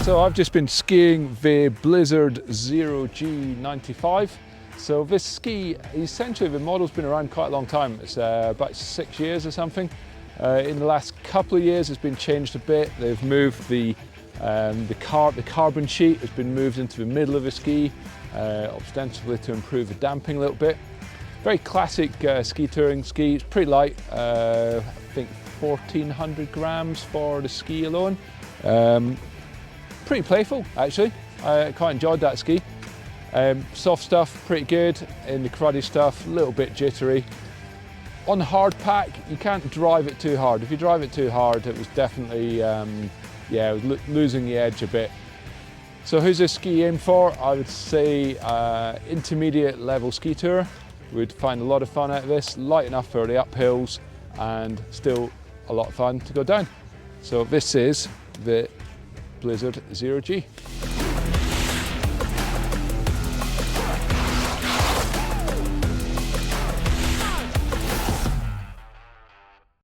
So I've just been skiing the Blizzard 0G95. So this ski, essentially the model's been around quite a long time. It's about 6 years or something. In the last couple of years it's been changed a bit. They've moved the carbon sheet has been moved into the middle of the ski, ostensibly to improve the damping a little bit. Very classic ski touring ski. It's pretty light, I think 1400 grams for the ski alone. Pretty playful actually. I quite enjoyed that ski. Soft stuff, pretty good. In the cruddy stuff, a little bit jittery. On hard pack, you can't drive it too hard. If you drive it too hard, it was definitely, it was losing the edge a bit. So who's this ski aimed for? I would say intermediate level ski tour. We'd find a lot of fun out of this, light enough for the uphills and still a lot of fun to go down. So this is the Blizzard 0G.